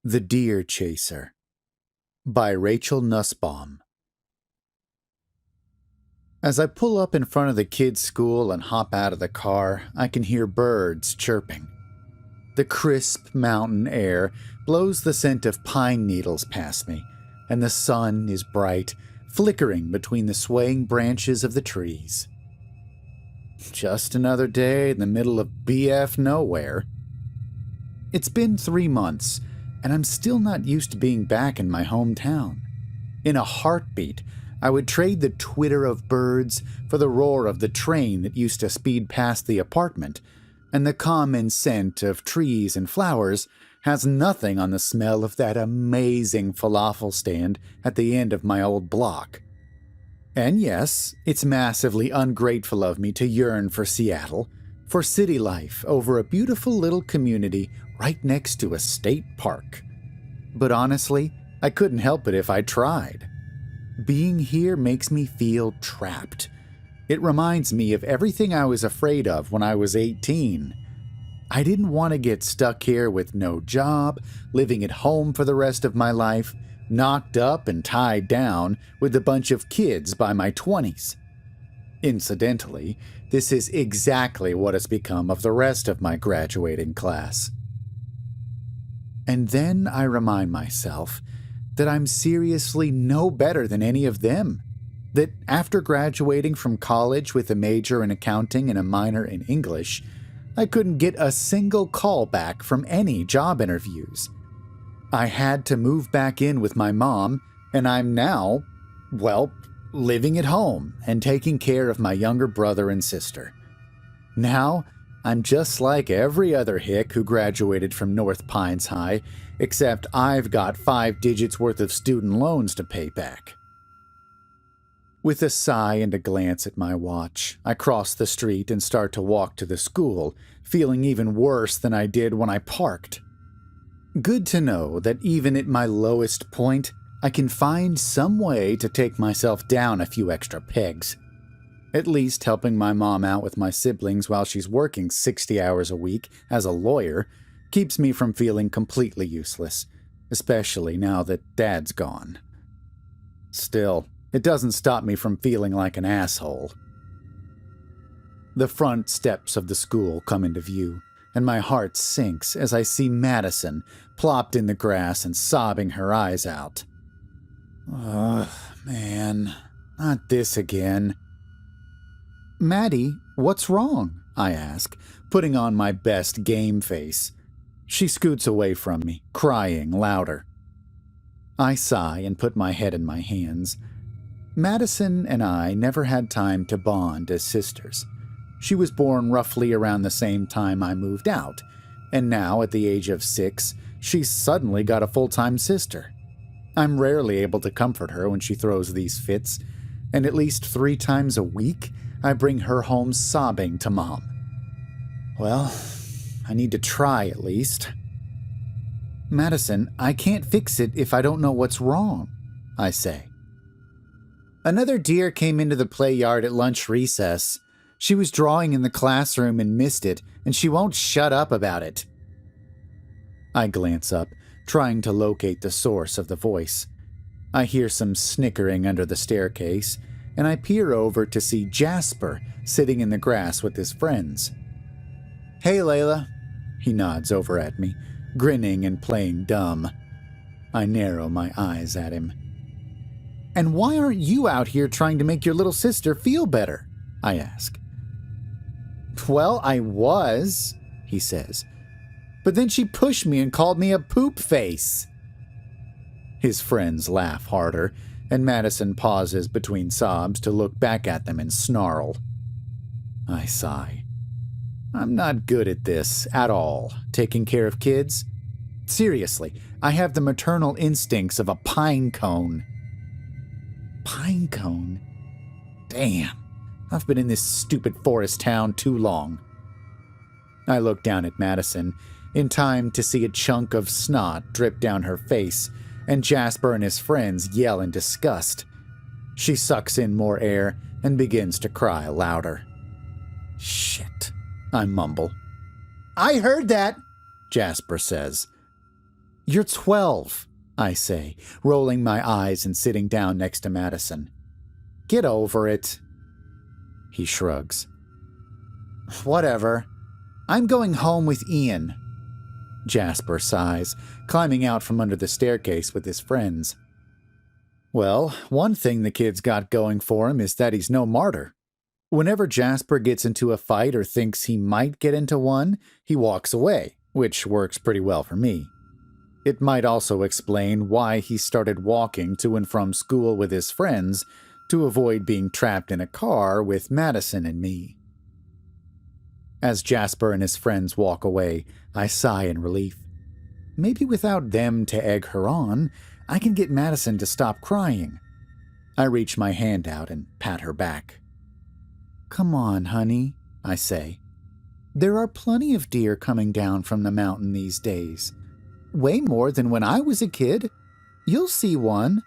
The Deer Chaser by Rachel Nussbaum. As I pull up in front of the kids' school and hop out of the car, I can hear birds chirping. The crisp mountain air blows the scent of pine needles past me, and the sun is bright, flickering between the swaying branches of the trees. Just another day in the middle of BF nowhere. It's been 3 months, and I'm still not used to being back in my hometown. In a heartbeat, I would trade the twitter of birds for the roar of the train that used to speed past the apartment, and the common scent of trees and flowers has nothing on the smell of that amazing falafel stand at the end of my old block. And yes, it's massively ungrateful of me to yearn for Seattle, for city life over a beautiful little community right next to a state park. But honestly, I couldn't help it if I tried. Being here makes me feel trapped. It reminds me of everything I was afraid of when I was 18. I didn't want to get stuck here with no job, living at home for the rest of my life, knocked up and tied down with a bunch of kids by my 20s. Incidentally, this is exactly what has become of the rest of my graduating class. And then I remind myself that I'm seriously no better than any of them. That after graduating from college with a major in accounting and a minor in English, I couldn't get a single call back from any job interviews. I had to move back in with my mom, and I'm now, living at home and taking care of my younger brother and sister. Now, I'm just like every other hick who graduated from North Pines High, except I've got 5 digits worth of student loans to pay back. With a sigh and a glance at my watch, I cross the street and start to walk to the school, feeling even worse than I did when I parked. Good to know that even at my lowest point, I can find some way to take myself down a few extra pegs. At least helping my mom out with my siblings while she's working 60 hours a week as a lawyer keeps me from feeling completely useless, especially now that Dad's gone. Still, it doesn't stop me from feeling like an asshole. The front steps of the school come into view, and my heart sinks as I see Madison plopped in the grass and sobbing her eyes out. Ugh, man, not this again. Maddie, what's wrong? I ask, putting on my best game face. She scoots away from me, crying louder. I sigh and put my head in my hands. Madison and I never had time to bond as sisters. She was born roughly around the same time I moved out, and now, at the age of 6, she's suddenly got a full-time sister. I'm rarely able to comfort her when she throws these fits, and at least 3 times a week, I bring her home sobbing to Mom. Well, I need to try at least. Madison, I can't fix it if I don't know what's wrong, I say. Another deer came into the play yard at lunch recess. She was drawing in the classroom and missed it, and she won't shut up about it. I glance up, trying to locate the source of the voice. I hear some snickering under the staircase, and I peer over to see Jasper sitting in the grass with his friends. Hey, Layla, he nods over at me, grinning and playing dumb. I narrow my eyes at him. And why aren't you out here trying to make your little sister feel better? I ask. Well, I was, he says. But then she pushed me and called me a poop face. His friends laugh harder, and Madison pauses between sobs to look back at them and snarl. I sigh. I'm not good at this at all, taking care of kids. Seriously, I have the maternal instincts of a pine cone. Pine cone? Damn, I've been in this stupid forest town too long. I look down at Madison, in time to see a chunk of snot drip down her face, and Jasper and his friends yell in disgust. She sucks in more air and begins to cry louder. Shit, I mumble. I heard that, Jasper says. You're 12, I say, rolling my eyes and sitting down next to Madison. Get over it. He shrugs. Whatever. I'm going home with Ian. Jasper sighs, climbing out from under the staircase with his friends. Well, one thing the kid's got going for him is that he's no martyr. Whenever Jasper gets into a fight or thinks he might get into one, he walks away, which works pretty well for me. It might also explain why he started walking to and from school with his friends to avoid being trapped in a car with Madison and me. As Jasper and his friends walk away, I sigh in relief. Maybe without them to egg her on, I can get Madison to stop crying. I reach my hand out and pat her back. Come on, honey, I say. There are plenty of deer coming down from the mountain these days. Way more than when I was a kid. You'll see one.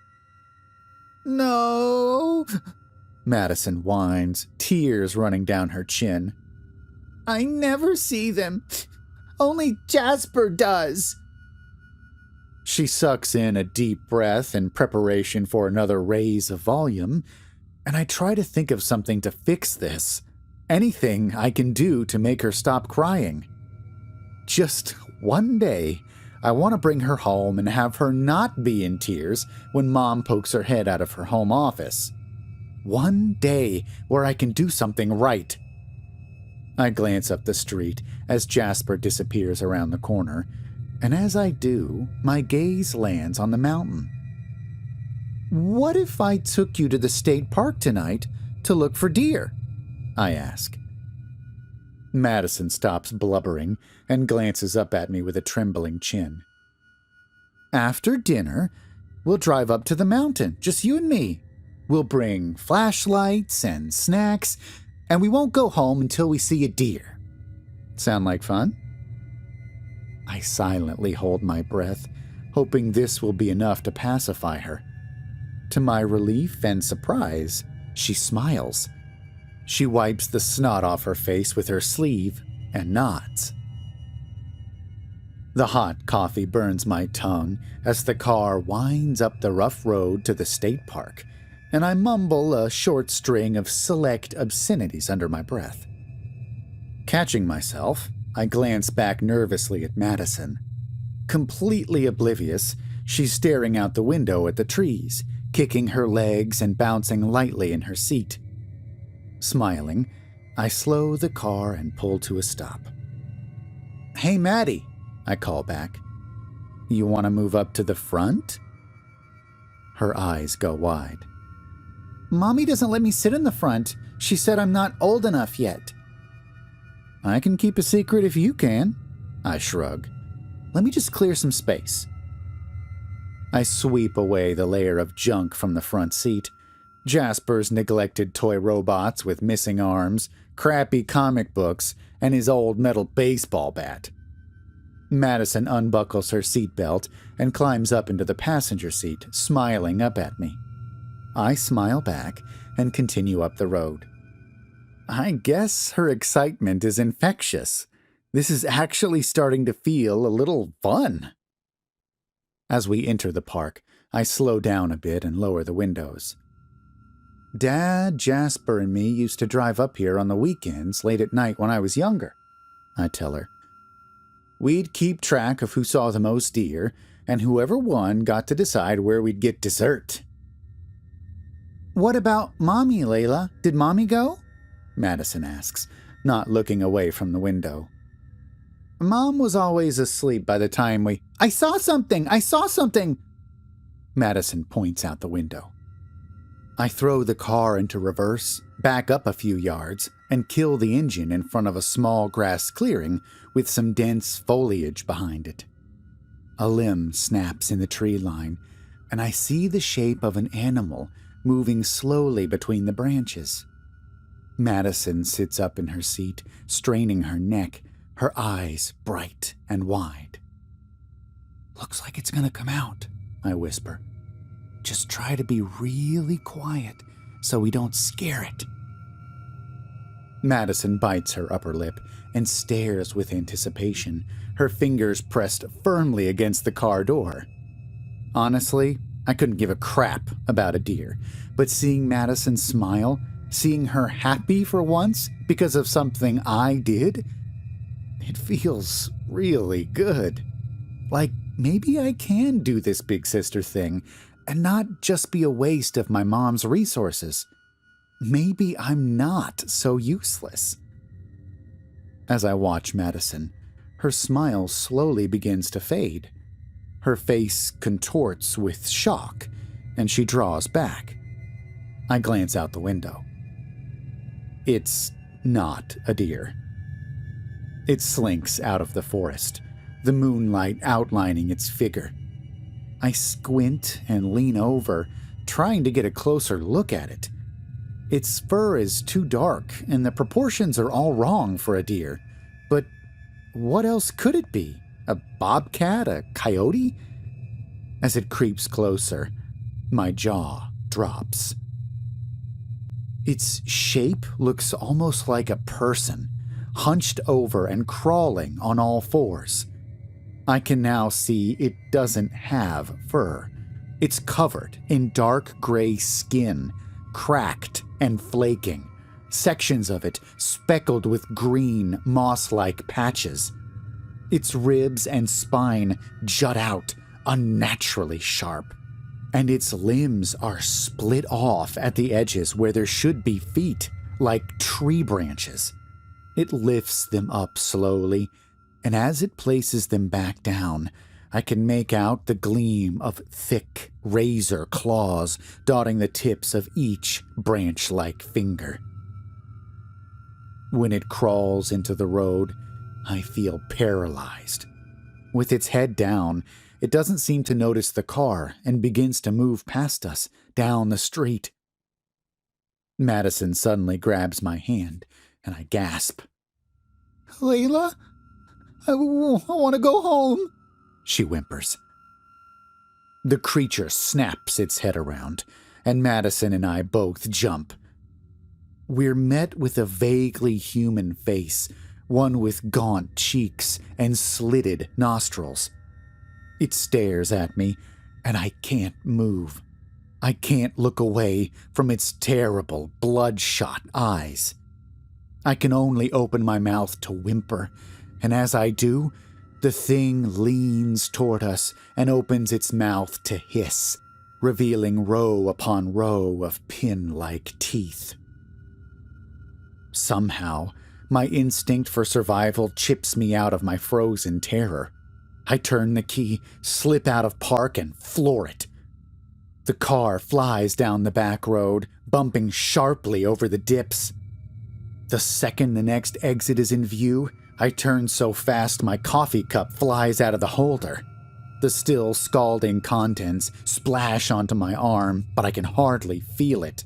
No, Madison whines, tears running down her chin. I never see them. Only Jasper does. She sucks in a deep breath in preparation for another raise of volume, and I try to think of something to fix this. Anything I can do to make her stop crying. Just one day, I want to bring her home and have her not be in tears when Mom pokes her head out of her home office. One day where I can do something right. I glance up the street as Jasper disappears around the corner, and as I do, my gaze lands on the mountain. What if I took you to the state park tonight to look for deer? I ask. Madison stops blubbering and glances up at me with a trembling chin. After dinner, we'll drive up to the mountain, just you and me. We'll bring flashlights and snacks, and we won't go home until we see a deer. Sound like fun? I silently hold my breath, hoping this will be enough to pacify her. To my relief and surprise, she smiles. She wipes the snot off her face with her sleeve and nods. The hot coffee burns my tongue as the car winds up the rough road to the state park, and I mumble a short string of select obscenities under my breath. Catching myself, I glance back nervously at Madison. Completely oblivious, she's staring out the window at the trees, kicking her legs and bouncing lightly in her seat. Smiling, I slow the car and pull to a stop. Hey, Maddie, I call back. You want to move up to the front? Her eyes go wide. Mommy doesn't let me sit in the front. She said I'm not old enough yet. I can keep a secret if you can, I shrug. Let me just clear some space. I sweep away the layer of junk from the front seat. Jasper's neglected toy robots with missing arms, crappy comic books, and his old metal baseball bat. Madison unbuckles her seatbelt and climbs up into the passenger seat, smiling up at me. I smile back and continue up the road. I guess her excitement is infectious. This is actually starting to feel a little fun. As we enter the park, I slow down a bit and lower the windows. Dad, Jasper, and me used to drive up here on the weekends late at night when I was younger, I tell her. We'd keep track of who saw the most deer, and whoever won got to decide where we'd get dessert. What about Mommy, Layla? Did Mommy go? Madison asks, not looking away from the window. Mom was always asleep by the time we... I saw something! Madison points out the window. I throw the car into reverse, back up a few yards, and kill the engine in front of a small grass clearing with some dense foliage behind it. A limb snaps in the tree line, and I see the shape of an animal moving slowly between the branches. Madison sits up in her seat, straining her neck, her eyes bright and wide. Looks like it's gonna come out, I whisper. Just try to be really quiet so we don't scare it. Madison bites her upper lip and stares with anticipation, her fingers pressed firmly against the car door. Honestly, I couldn't give a crap about a deer, but seeing Madison smile, seeing her happy for once because of something I did, it feels really good. Like maybe I can do this big sister thing and not just be a waste of my mom's resources. Maybe I'm not so useless. As I watch Madison, her smile slowly begins to fade. Her face contorts with shock, and she draws back. I glance out the window. It's not a deer. It slinks out of the forest, the moonlight outlining its figure. I squint and lean over, trying to get a closer look at it. Its fur is too dark, and the proportions are all wrong for a deer. But what else could it be? A bobcat? A coyote? As it creeps closer, my jaw drops. Its shape looks almost like a person, hunched over and crawling on all fours. I can now see it doesn't have fur. It's covered in dark gray skin, cracked and flaking, sections of it speckled with green, moss-like patches. Its ribs and spine jut out, unnaturally sharp, and its limbs are split off at the edges where there should be feet, like tree branches. It lifts them up slowly, and as it places them back down, I can make out the gleam of thick razor claws dotting the tips of each branch-like finger. When it crawls into the road, I feel paralyzed. With its head down, it doesn't seem to notice the car and begins to move past us down the street. Madison suddenly grabs my hand, and I gasp. "Layla? I want to go home," she whimpers. The creature snaps its head around, and Madison and I both jump. We're met with a vaguely human face, one with gaunt cheeks and slitted nostrils. It stares at me, and I can't move. I can't look away from its terrible, bloodshot eyes. I can only open my mouth to whimper, and as I do, the thing leans toward us and opens its mouth to hiss, revealing row upon row of pin-like teeth. Somehow, my instinct for survival chips me out of my frozen terror. I turn the key, slip out of park, and floor it. The car flies down the back road, bumping sharply over the dips. The second the next exit is in view, I turn so fast my coffee cup flies out of the holder. The still scalding contents splash onto my arm, but I can hardly feel it.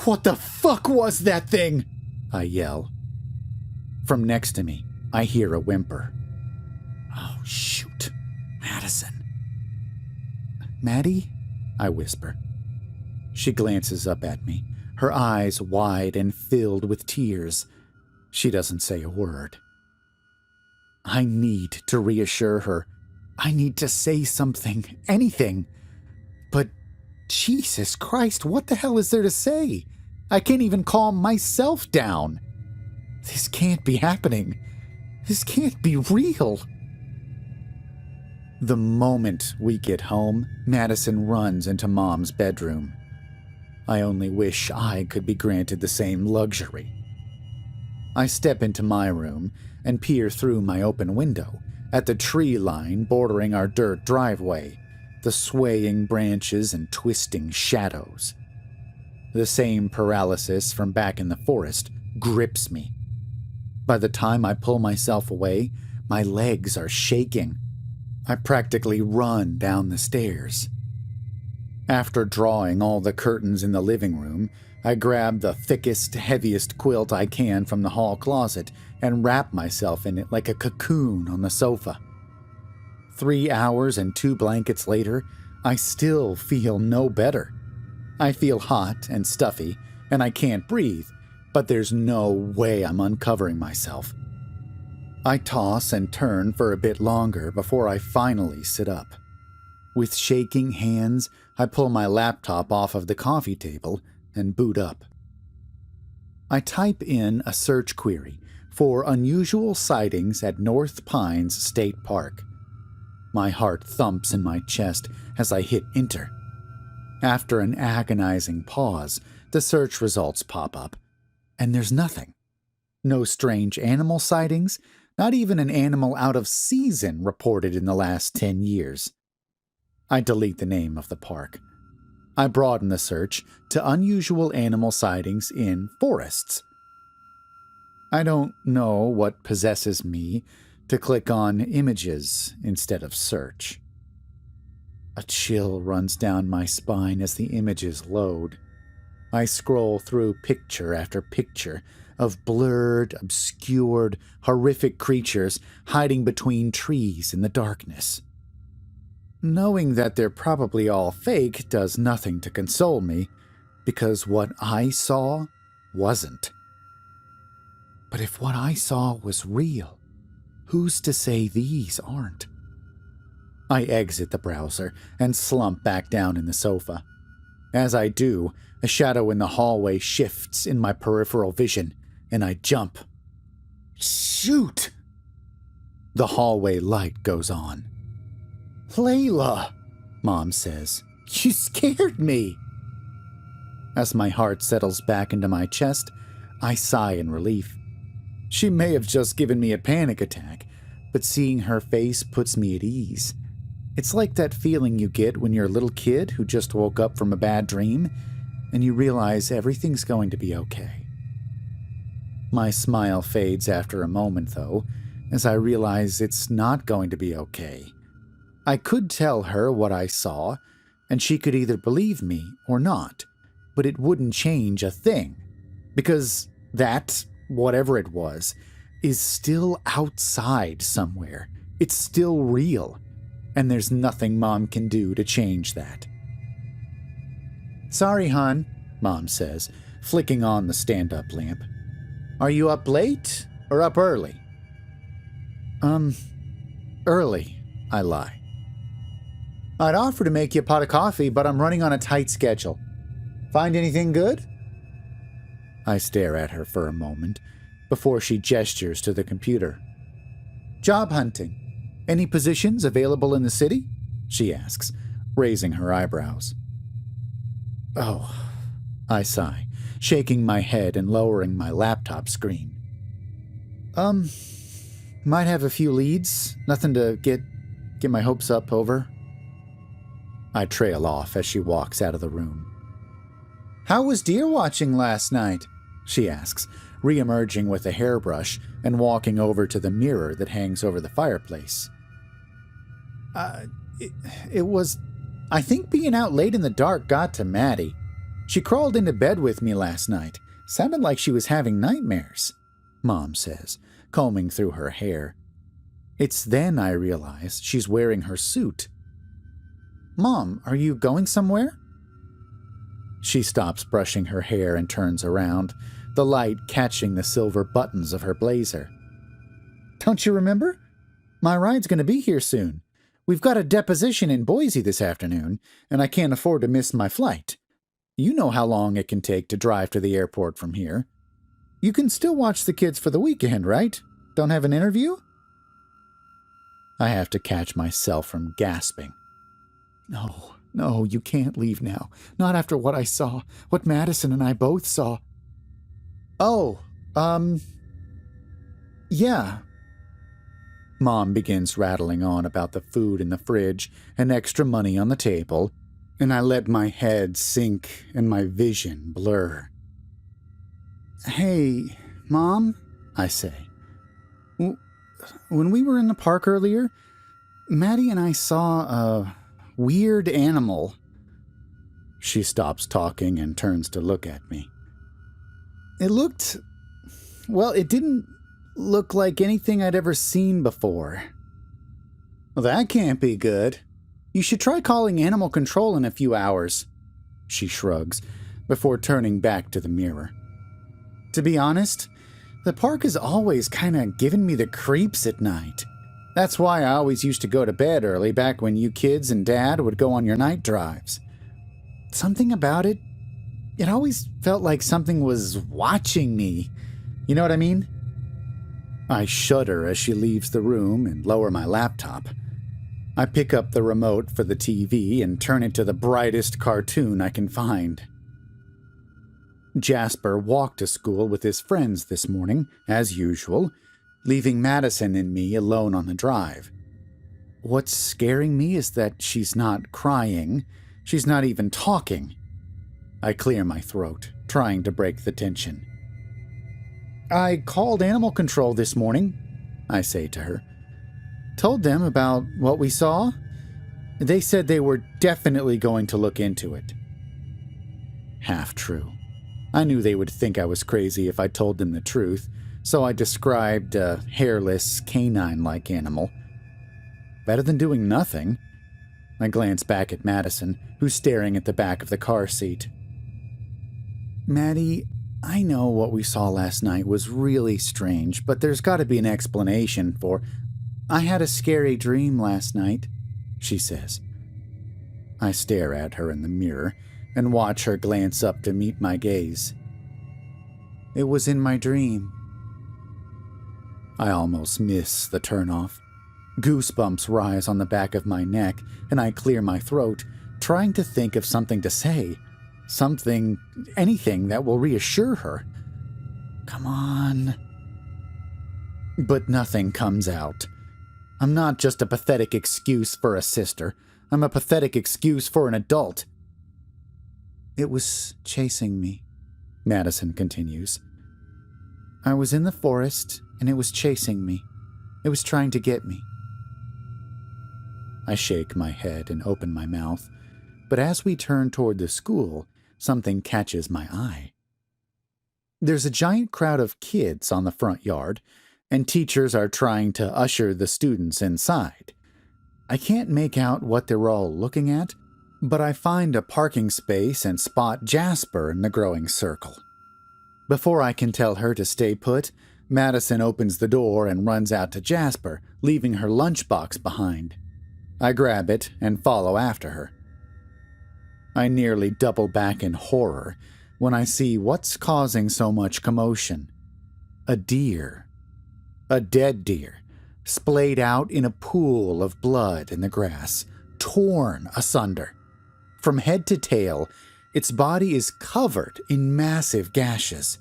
"What the fuck was that thing?" I yell. From next to me, I hear a whimper. "Oh, shoot. Madison." "Maddie?" I whisper. She glances up at me, her eyes wide and filled with tears. She doesn't say a word. I need to reassure her. I need to say something, anything. But Jesus Christ, what the hell is there to say? I can't even calm myself down. This can't be happening. This can't be real. The moment we get home, Madison runs into Mom's bedroom. I only wish I could be granted the same luxury. I step into my room and peer through my open window at the tree line bordering our dirt driveway, the swaying branches and twisting shadows. The same paralysis from back in the forest grips me. By the time I pull myself away, my legs are shaking. I practically run down the stairs. After drawing all the curtains in the living room, I grab the thickest, heaviest quilt I can from the hall closet and wrap myself in it like a cocoon on the sofa. 3 hours and 2 blankets later, I still feel no better. I feel hot and stuffy, and I can't breathe, but there's no way I'm uncovering myself. I toss and turn for a bit longer before I finally sit up. With shaking hands, I pull my laptop off of the coffee table and boot up. I type in a search query for unusual sightings at North Pines State Park. My heart thumps in my chest as I hit enter. After an agonizing pause, the search results pop up, and there's nothing. No strange animal sightings, not even an animal out of season reported in the last 10 years. I delete the name of the park. I broaden the search to unusual animal sightings in forests. I don't know what possesses me to click on images instead of search. A chill runs down my spine as the images load. I scroll through picture after picture of blurred, obscured, horrific creatures hiding between trees in the darkness. Knowing that they're probably all fake does nothing to console me, because what I saw wasn't. But if what I saw was real, who's to say these aren't? I exit the browser and slump back down in the sofa. As I do, a shadow in the hallway shifts in my peripheral vision, and I jump. Shoot! The hallway light goes on. Layla, Mom says, you scared me. As my heart settles back into my chest, I sigh in relief. She may have just given me a panic attack, but seeing her face puts me at ease. It's like that feeling you get when you're a little kid who just woke up from a bad dream, and you realize everything's going to be okay. My smile fades after a moment, though, as I realize it's not going to be okay. I could tell her what I saw, and she could either believe me or not, but it wouldn't change a thing, because that, whatever it was, is still outside somewhere. It's still real, and there's nothing Mom can do to change that. Sorry, hon, Mom says, flicking on the stand-up lamp. Are you up late or up early? Early, I lie. I'd offer to make you a pot of coffee, but I'm running on a tight schedule. Find anything good? I stare at her for a moment before she gestures to the computer. Job hunting. Any positions available in the city? She asks, raising her eyebrows. Oh, I sigh, shaking my head and lowering my laptop screen. Might have a few leads. Nothing to get my hopes up over. I trail off as she walks out of the room. How was deer watching last night? She asks, re-emerging with a hairbrush and walking over to the mirror that hangs over the fireplace. It was... I think being out late in the dark got to Maddie. She crawled into bed with me last night. Sounded like she was having nightmares, Mom says, combing through her hair. It's then I realize she's wearing her suit. Mom, are you going somewhere? She stops brushing her hair and turns around, the light catching the silver buttons of her blazer. Don't you remember? My ride's going to be here soon. We've got a deposition in Boise this afternoon, and I can't afford to miss my flight. You know how long it can take to drive to the airport from here. You can still watch the kids for the weekend, right? Don't have an interview? I have to catch myself from gasping. No, you can't leave now. Not after what I saw, what Madison and I both saw. Oh, yeah. Mom begins rattling on about the food in the fridge and extra money on the table, and I let my head sink and my vision blur. Hey, Mom, I say. When we were in the park earlier, Maddie and I saw a weird animal. She stops talking and turns to look at me. It didn't look like anything I'd ever seen before. Well, that can't be good. You should try calling animal control in a few hours. She shrugs, before turning back to the mirror. To be honest, The park has always kind of given me the creeps at night. That's why I always used to go to bed early back when you kids and Dad would go on your night drives. Something about it, it always felt like something was watching me. You know what I mean? I shudder as she leaves the room and lower my laptop. I pick up the remote for the TV and turn it to the brightest cartoon I can find. Jasper walked to school with his friends this morning, as usual, leaving Madison and me alone on the drive. What's scaring me is that she's not crying. She's not even talking. I clear my throat, trying to break the tension. I called animal control this morning, I say to her. Told them about what we saw. They said they were definitely going to look into it. Half true. I knew they would think I was crazy if I told them the truth, so I described a hairless, canine-like animal. Better than doing nothing. I glance back at Madison, who's staring at the back of the car seat. Maddie, I know what we saw last night was really strange, but there's got to be an explanation for... I had a scary dream last night, she says. I stare at her in the mirror and watch her glance up to meet my gaze. It was in my dream. I almost miss the turnoff. Goosebumps rise on the back of my neck, and I clear my throat, trying to think of something to say. Something, anything that will reassure her. Come on. But nothing comes out. I'm not just a pathetic excuse for a sister. I'm a pathetic excuse for an adult. It was chasing me, Madison continues. I was in the forest, and it was chasing me. It was trying to get me. I shake my head and open my mouth, but as we turn toward the school, something catches my eye. There's a giant crowd of kids on the front yard, and teachers are trying to usher the students inside. I can't make out what they're all looking at, but I find a parking space and spot Jasper in the growing circle. Before I can tell her to stay put, Madison opens the door and runs out to Jasper, leaving her lunchbox behind. I grab it and follow after her. I nearly double back in horror when I see what's causing so much commotion. A deer. A dead deer, splayed out in a pool of blood in the grass, torn asunder. From head to tail, its body is covered in massive gashes.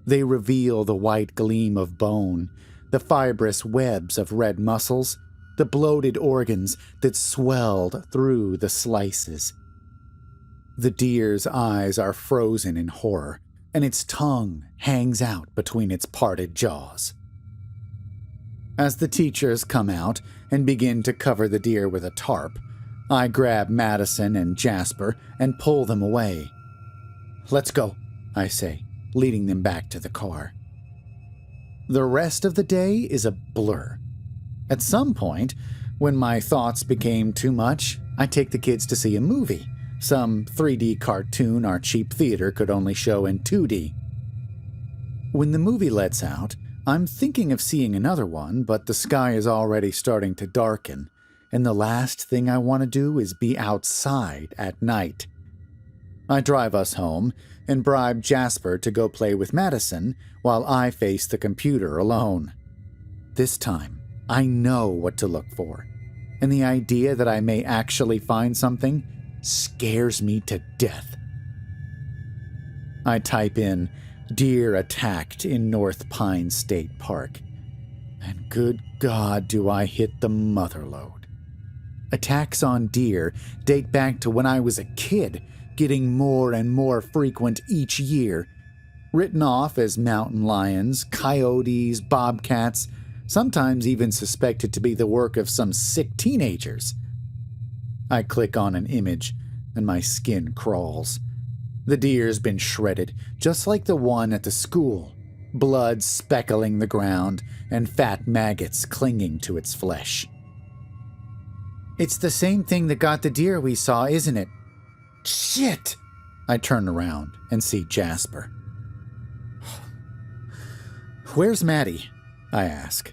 They reveal the white gleam of bone, the fibrous webs of red muscles, the bloated organs that swelled through the slices. The deer's eyes are frozen in horror, and its tongue hangs out between its parted jaws. As the teachers come out and begin to cover the deer with a tarp, I grab Madison and Jasper and pull them away. Let's go, I say, leading them back to the car. The rest of the day is a blur. At some point, when my thoughts became too much, I take the kids to see a movie, some 3D cartoon our cheap theater could only show in 2D. When the movie lets out, I'm thinking of seeing another one, but the sky is already starting to darken, and the last thing I want to do is be outside at night. I drive us home and bribe Jasper to go play with Madison while I face the computer alone. This time, I know what to look for, and the idea that I may actually find something scares me to death. I type in "deer attacked in North Pine State Park," and good God do I hit the motherlode. Attacks on deer date back to when I was a kid, getting more and more frequent each year. Written off as mountain lions, coyotes, bobcats, sometimes even suspected to be the work of some sick teenagers. I click on an image, and my skin crawls. The deer's been shredded, just like the one at the school, blood speckling the ground and fat maggots clinging to its flesh. It's the same thing that got the deer we saw, isn't it? Shit! I turn around and see Jasper. Where's Maddie? I ask.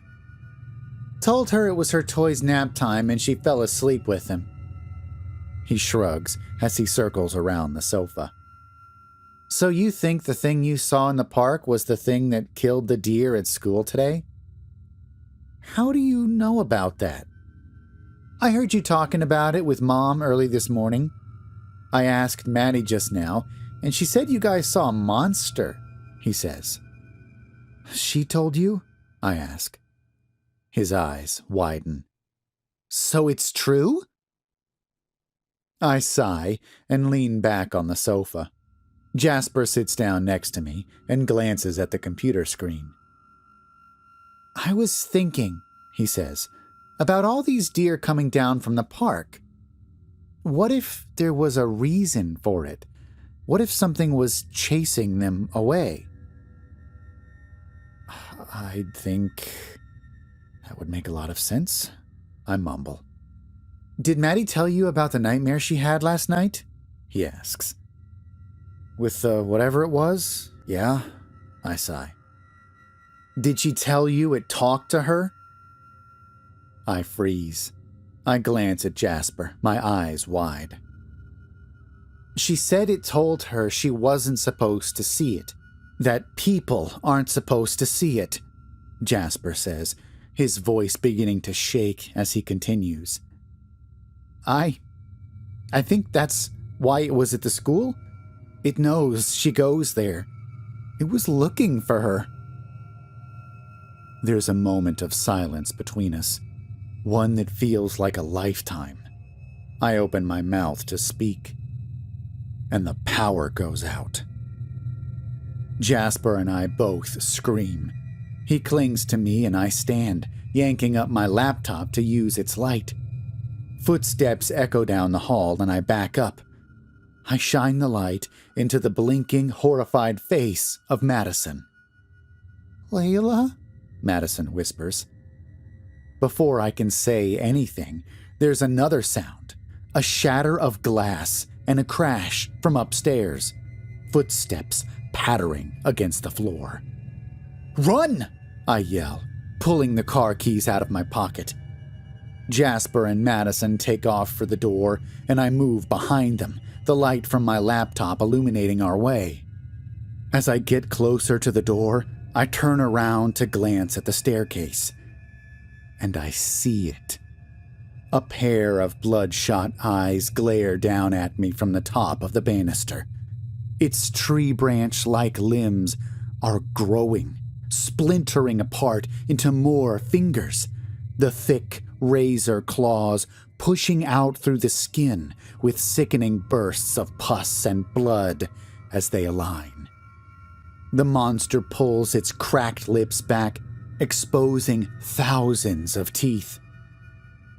Told her it was her toy's nap time and she fell asleep with him. He shrugs as he circles around the sofa. So you think the thing you saw in the park was the thing that killed the deer at school today? How do you know about that? I heard you talking about it with Mom early this morning. I asked Maddie just now, and she said you guys saw a monster, he says. She told you? I ask. His eyes widen. So it's true? I sigh and lean back on the sofa. Jasper sits down next to me and glances at the computer screen. I was thinking, he says, about all these deer coming down from the park. What if there was a reason for it? What if something was chasing them away? I think that would make a lot of sense, I mumble. Did Maddie tell you about the nightmare she had last night? He asks. With whatever it was? Yeah, I sigh. Did she tell you it talked to her? I freeze. I glance at Jasper, my eyes wide. She said it told her she wasn't supposed to see it, that people aren't supposed to see it, Jasper says, his voice beginning to shake as he continues. I think that's why it was at the school. It knows she goes there. It was looking for her. There's a moment of silence between us, one that feels like a lifetime. I open my mouth to speak, and the power goes out. Jasper and I both scream. He clings to me and I stand, yanking up my laptop to use its light. Footsteps echo down the hall and I back up. I shine the light into the blinking, horrified face of Madison. Layla? Madison whispers. Before I can say anything, there's another sound, a shatter of glass and a crash from upstairs, footsteps pattering against the floor. Run! I yell, pulling the car keys out of my pocket. Jasper and Madison take off for the door, and I move behind them, the light from my laptop illuminating our way. As I get closer to the door, I turn around to glance at the staircase. And I see it. A pair of bloodshot eyes glare down at me from the top of the banister. Its tree branch-like limbs are growing, splintering apart into more fingers. The thick razor claws pushing out through the skin with sickening bursts of pus and blood as they align. The monster pulls its cracked lips back, exposing thousands of teeth.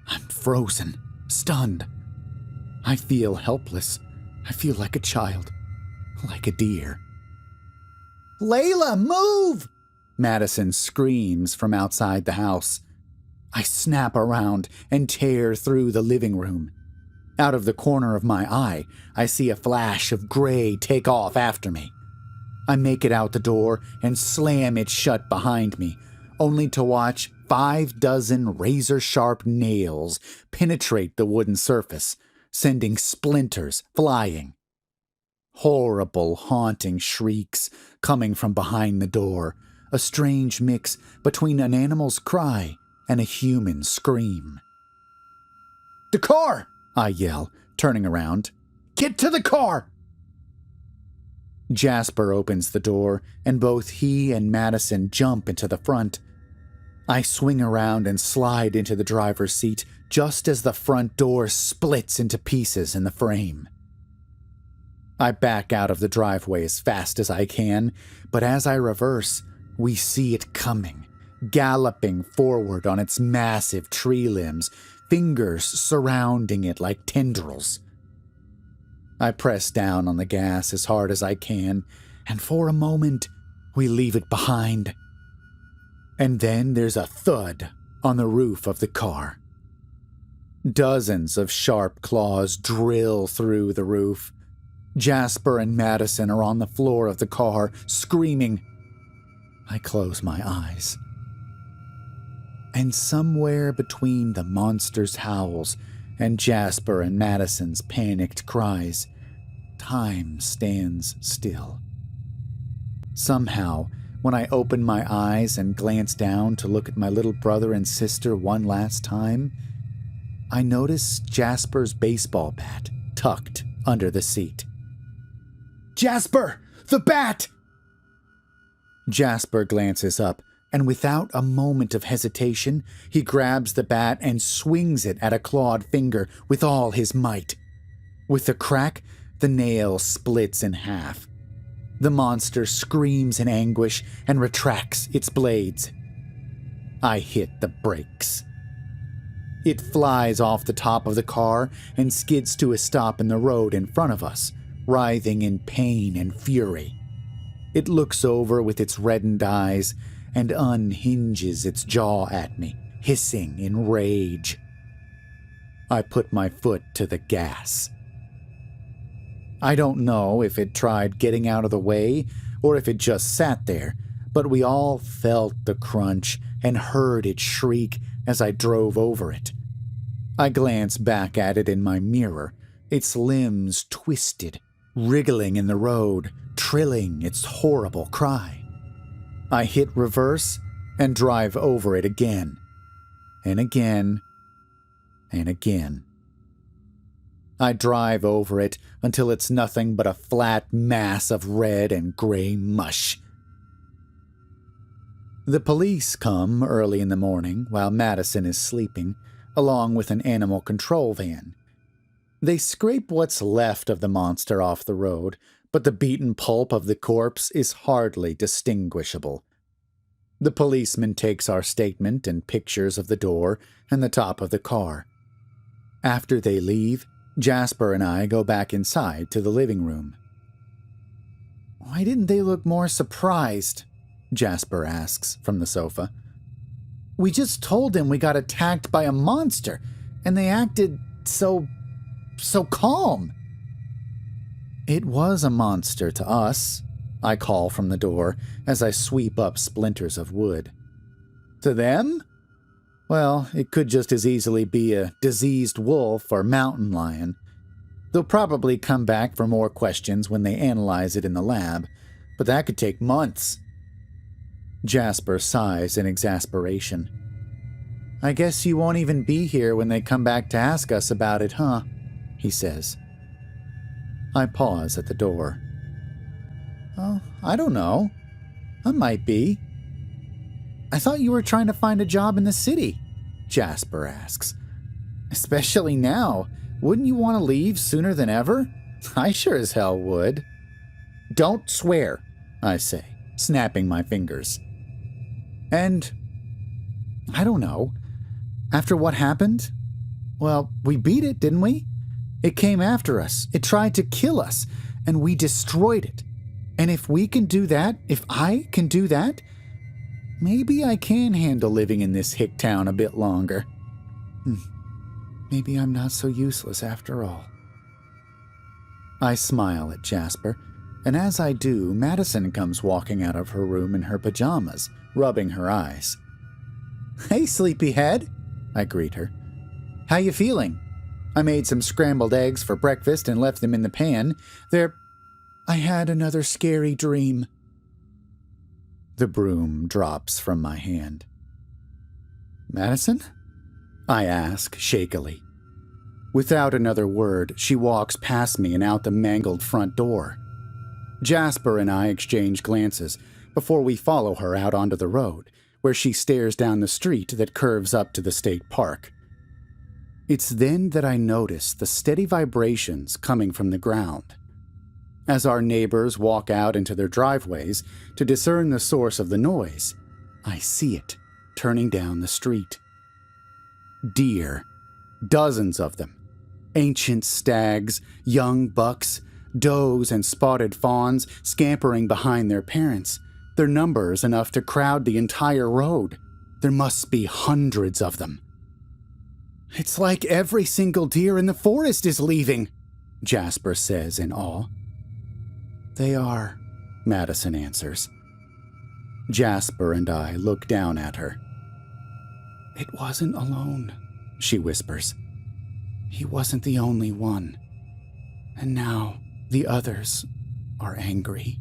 I'm frozen, stunned. I feel helpless. I feel like a child, like a deer. Layla, move! Madison screams from outside the house. I snap around and tear through the living room. Out of the corner of my eye, I see a flash of gray take off after me. I make it out the door and slam it shut behind me, only to watch 5 dozen razor-sharp nails penetrate the wooden surface, sending splinters flying. Horrible, haunting shrieks coming from behind the door, a strange mix between an animal's cry and a human scream. The car! I yell, turning around. Get to the car! Jasper opens the door, and both he and Madison jump into the front. I swing around and slide into the driver's seat just as the front door splits into pieces in the frame. I back out of the driveway as fast as I can, but as I reverse, we see it coming, galloping forward on its massive tree limbs, fingers surrounding it like tendrils. I press down on the gas as hard as I can, and for a moment, we leave it behind. And then there's a thud on the roof of the car. Dozens of sharp claws drill through the roof. Jasper and Madison are on the floor of the car, screaming. I close my eyes. And somewhere between the monster's howls and Jasper and Madison's panicked cries, time stands still. Somehow, when I open my eyes and glance down to look at my little brother and sister one last time, I notice Jasper's baseball bat tucked under the seat. "Jasper! The bat!" Jasper glances up, and without a moment of hesitation, he grabs the bat and swings it at a clawed finger with all his might. With a crack, the nail splits in half. The monster screams in anguish and retracts its blades. I hit the brakes. It flies off the top of the car and skids to a stop in the road in front of us, writhing in pain and fury. It looks over with its reddened eyes and unhinges its jaw at me, hissing in rage. I put my foot to the gas. I don't know if it tried getting out of the way or if it just sat there, but we all felt the crunch and heard it shriek as I drove over it. I glanced back at it in my mirror, its limbs twisted, wriggling in the road, trilling its horrible cry. I hit reverse and drive over it again, and again, and again. I drive over it until it's nothing but a flat mass of red and gray mush. The police come early in the morning while Madison is sleeping, along with an animal control van. They scrape what's left of the monster off the road, but the beaten pulp of the corpse is hardly distinguishable. The policeman takes our statement and pictures of the door and the top of the car. After they leave, Jasper and I go back inside to the living room. "Why didn't they look more surprised?" Jasper asks from the sofa. "We just told them we got attacked by a monster, and they acted so calm." "It was a monster to us," I call from the door as I sweep up splinters of wood. "To them? Well, it could just as easily be a diseased wolf or mountain lion. They'll probably come back for more questions when they analyze it in the lab, but that could take months." Jasper sighs in exasperation. "I guess you won't even be here when they come back to ask us about it, huh?" he says. I pause at the door. "Oh, I don't know. I might be." "I thought you were trying to find a job in the city," Jasper asks. "Especially now. Wouldn't you want to leave sooner than ever? I sure as hell would." "Don't swear," I say, snapping my fingers. "And I don't know. After what happened? Well, we beat it, didn't we? It came after us. It tried to kill us, and we destroyed it. And if we can do that, if I can do that, maybe I can handle living in this hick town a bit longer. Maybe I'm not so useless after all." I smile at Jasper, and as I do, Madison comes walking out of her room in her pajamas, rubbing her eyes. "Hey, sleepyhead," I greet her. "How you feeling? I made some scrambled eggs for breakfast and left them in the pan. I had another scary dream." The broom drops from my hand. "Madison?" I ask shakily. Without another word, she walks past me and out the mangled front door. Jasper and I exchange glances before we follow her out onto the road, where she stares down the street that curves up to the state park. It's then that I notice the steady vibrations coming from the ground. As our neighbors walk out into their driveways to discern the source of the noise, I see it turning down the street. Deer, dozens of them. Ancient stags, young bucks, does and spotted fawns scampering behind their parents. Their numbers enough to crowd the entire road. There must be hundreds of them. "It's like every single deer in the forest is leaving," Jasper says in awe. "They are," Madison answers. Jasper and I look down at her. "It wasn't alone," she whispers. "He wasn't the only one. And now the others are angry."